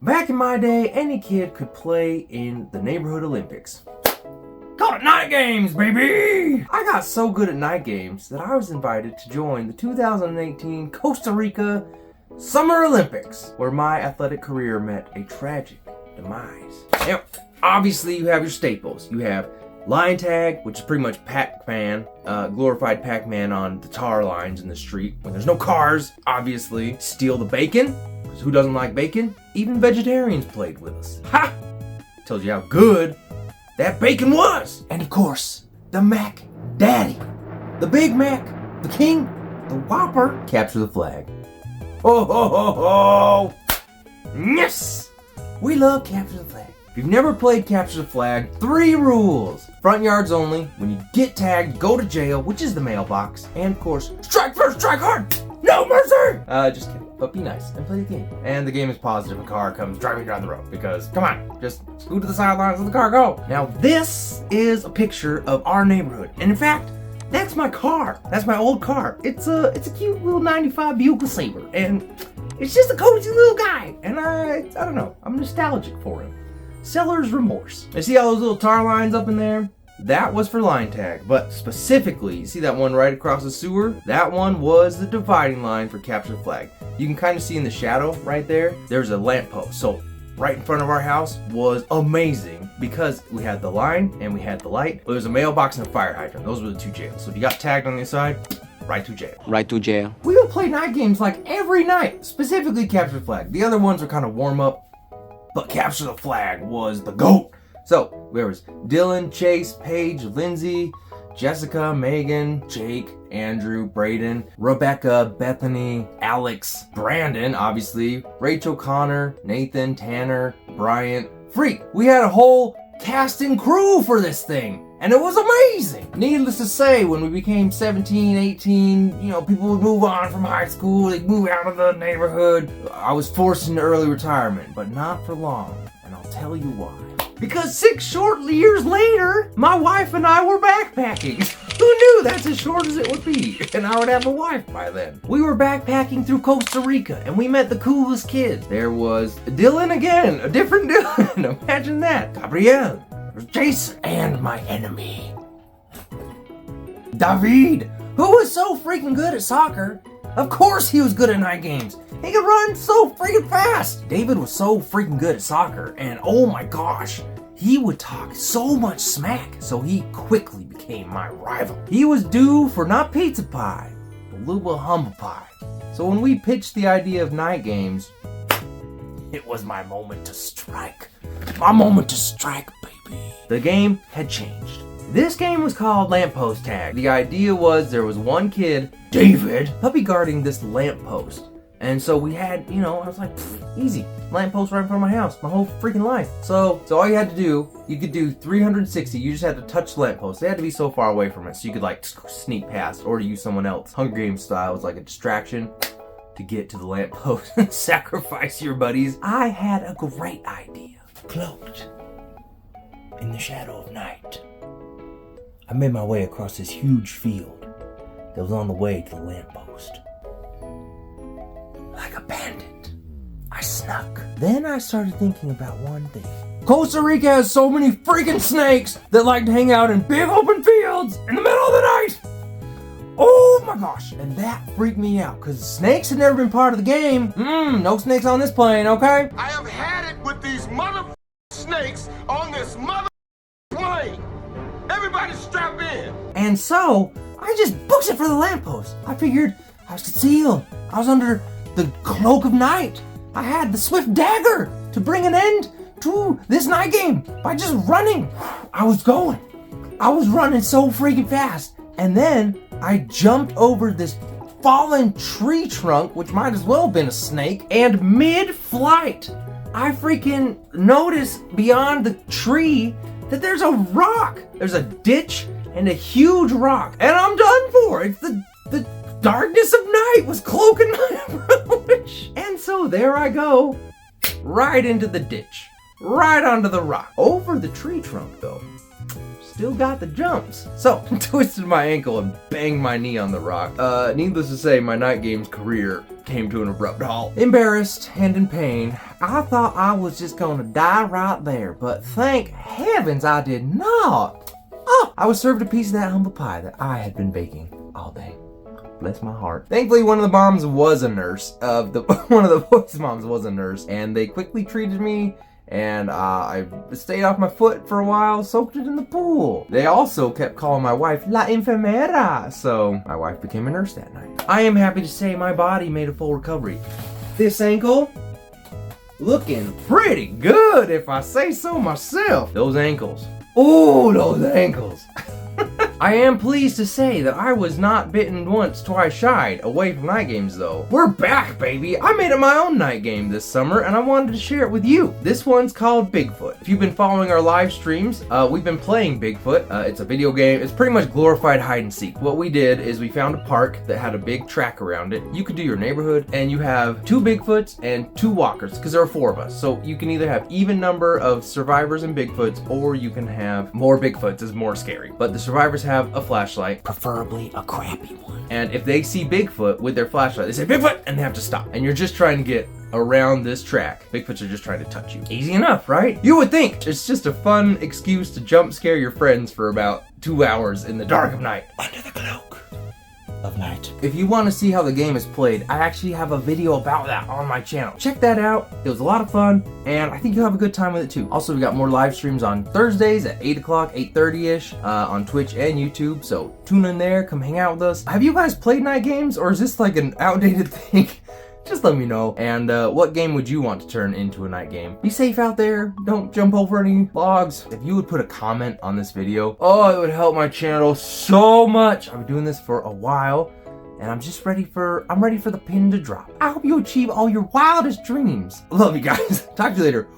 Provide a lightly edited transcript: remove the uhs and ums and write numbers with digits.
Back in my day, any kid could play in the neighborhood Olympics. Call it Night Games, baby! I got so good at night games that I was invited to join the 2018 Costa Rica Summer Olympics, where my athletic career met a tragic demise. Now, obviously you have your staples. You have line tag, which is pretty much Pac-Man, glorified Pac-Man on the tar lines in the street when there's no cars, obviously. Steal the bacon, because who doesn't like bacon? Even vegetarians played with us. Ha! Tells you how good that bacon was. And of course, the Mac Daddy, the Big Mac, the King, the Whopper. Capture the flag. Ho ho ho ho! Yes! We love capture the flag. If you've never played capture the flag, 3 rules. Front yards only. When you get tagged, go to jail, which is the mailbox. And of course, strike first, strike hard! No mercy! Just kidding. But be nice and play the game. And the game is paused if a car comes driving down the road. Because, come on, just scoot to the sidelines, let the car go. Now, this is a picture of our neighborhood. And in fact, that's my car. That's my old car. It's a cute little 95 Bugle Sabre. And it's just a cozy little guy. And I don't know, I'm nostalgic for him. Seller's remorse. You see all those little tar lines up in there? That was for line tag, but specifically, you see that one right across the sewer? That one was the dividing line for capture the flag. You can kind of see in the shadow right there, there's a lamppost. So right in front of our house was amazing because we had the line and we had the light. But there's a mailbox and a fire hydrant. Those were the 2 jails. So if you got tagged on the side, right to jail. Right to jail. We would play night games like every night, specifically capture the flag. The other ones were kind of warm up, but capture the flag was the GOAT. So, there was Dylan, Chase, Paige, Lindsay, Jessica, Megan, Jake, Andrew, Braden, Rebecca, Bethany, Alex, Brandon, obviously, Rachel, Connor, Nathan, Tanner, Bryant, Freak. We had a whole cast and crew for this thing, and it was amazing. Needless to say, when we became 17, 18, people would move on from high school, they'd move out of the neighborhood. I was forced into early retirement, but not for long, and I'll tell you why. Because 6 short years later, my wife and I were backpacking. Who knew that's as short as it would be? And I would have a wife by then. We were backpacking through Costa Rica, and we met the coolest kids. There was Dylan again, a different Dylan. Imagine that. Gabrielle, Jason, and my enemy, David, who was so freaking good at soccer. Of course he was good at night games. He could run so freaking fast. David was so freaking good at soccer, and oh my gosh, he would talk so much smack, so he quickly became my rival. He was due for not pizza pie, but a little bit of humble pie. So when we pitched the idea of night games, it was my moment to strike. My moment to strike, baby. The game had changed. This game was called Lamppost Tag. The idea was there was one kid, David, puppy guarding this lamppost. And so we had, I was like, easy. Lamppost right in front of my house, my whole freaking life. So all you had to do, you could do 360. You just had to touch the lamppost. They had to be so far away from it, so you could like sneak past or use someone else. Hunger Games style was like a distraction to get to the lamppost and sacrifice your buddies. I had a great idea. Cloaked in the shadow of night, I made my way across this huge field that was on the way to the lamppost. Like a bandit, I snuck. Then I started thinking about one thing. Costa Rica has so many freaking snakes that like to hang out in big open fields in the middle of the night. Oh my gosh. And that freaked me out because snakes had never been part of the game. No snakes on this plane, okay? I have had it with these mother snakes on this mother plane. Everybody strap in. And so, I just booked it for the lamppost. I figured I was concealed. I was under the cloak of night. I had the swift dagger to bring an end to this night game by just running. I was running so freaking fast. And then I jumped over this fallen tree trunk, which might as well have been a snake, and mid-flight, I freaking noticed beyond the tree that there's a rock. There's a ditch and a huge rock. And I'm done for. It's the darkness of night was cloaking my approach. And so there I go, right into the ditch, right onto the rock. Over the tree trunk though, still got the jumps. So, twisted my ankle and banged my knee on the rock. Needless to say, my Night Games career came to an abrupt halt. Embarrassed and in pain, I thought I was just gonna die right there, but thank heavens I did not. Oh, I was served a piece of that humble pie that I had been baking all day. Bless my heart. Thankfully, one of the moms was a nurse. One of the boys' moms was a nurse, and they quickly treated me. And I stayed off my foot for a while, soaked it in the pool. They also kept calling my wife La Enfermera, so my wife became a nurse that night. I am happy to say my body made a full recovery. This ankle, looking pretty good if I say so myself. Those ankles. Ooh, those ankles. I am pleased to say that I was not bitten once, twice shied away from night games though. We're back, baby! I made it my own night game this summer and I wanted to share it with you. This one's called Bigfoot. If you've been following our live streams, we've been playing Bigfoot. It's a video game. It's pretty much glorified hide and seek. What we did is we found a park that had a big track around it. You could do your neighborhood and you have 2 Bigfoots and 2 walkers because there are 4 of us. So you can either have even number of survivors and Bigfoots or you can have more Bigfoots is more scary. But the survivors have a flashlight, preferably a crappy one. And if they see Bigfoot with their flashlight, they say Bigfoot and they have to stop. And you're just trying to get around this track. Bigfoots are just trying to touch you. Easy enough, right? You would think it's just a fun excuse to jump scare your friends for about 2 hours in the dark of night. Under the cloak of night. If you want to see how the game is played, I actually have a video about that on my channel. Check that out. It was a lot of fun, and I think you'll have a good time with it too. Also, we got more live streams on Thursdays at 8 o'clock, 8:30-ish on Twitch and YouTube, so tune in there, come hang out with us. Have you guys played night games, or is this like an outdated thing? Just let me know. And what game would you want to turn into a night game? Be safe out there. Don't jump over any logs. If you would put a comment on this video, oh, it would help my channel so much. I've been doing this for a while, and I'm ready for the pin to drop. I hope you achieve all your wildest dreams. Love you guys. Talk to you later.